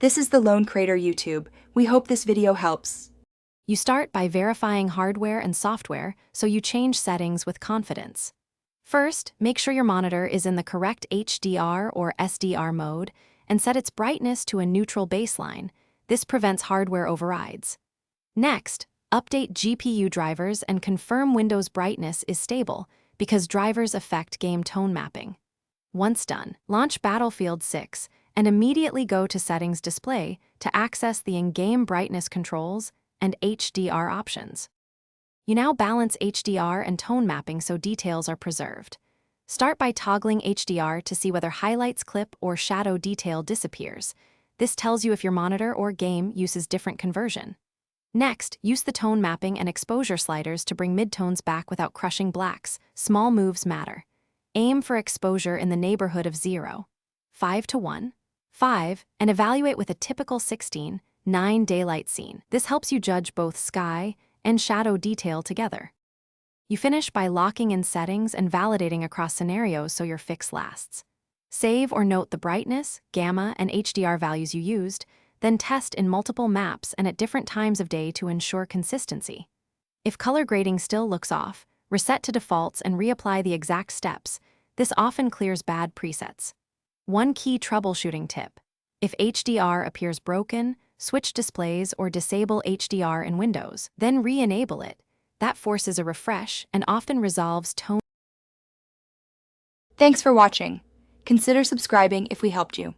This is the Lone Crater YouTube. We hope this video helps. You start by verifying hardware and software, so you change settings with confidence. First, make sure your monitor is in the correct HDR or SDR mode and set its brightness to a neutral baseline. This prevents hardware overrides. Next, update GPU drivers and confirm Windows brightness is stable because drivers affect game tone mapping. Once done, launch Battlefield 6 and immediately go to Settings Display to access the in-game brightness controls and HDR options. You now balance HDR and tone mapping so details are preserved. Start by toggling HDR to see whether highlights clip or shadow detail disappears. This tells you if your monitor or game uses different conversion. Next, use the tone mapping and exposure sliders to bring midtones back without crushing blacks. Small moves matter. Aim for exposure in the neighborhood of 0, 5:1, 5, and evaluate with a typical 16:9 daylight scene. This helps you judge both sky and shadow detail together. You finish by locking in settings and validating across scenarios so your fix lasts. Save or note the brightness, gamma, and HDR values you used, then test in multiple maps and at different times of day to ensure consistency. If color grading still looks off, reset to defaults and reapply the exact steps. This often clears bad presets. One key troubleshooting tip: if HDR appears broken, switch displays or disable HDR in Windows, then re-enable it. That forces a refresh and often resolves tone. Thanks for watching. Consider subscribing if we helped you.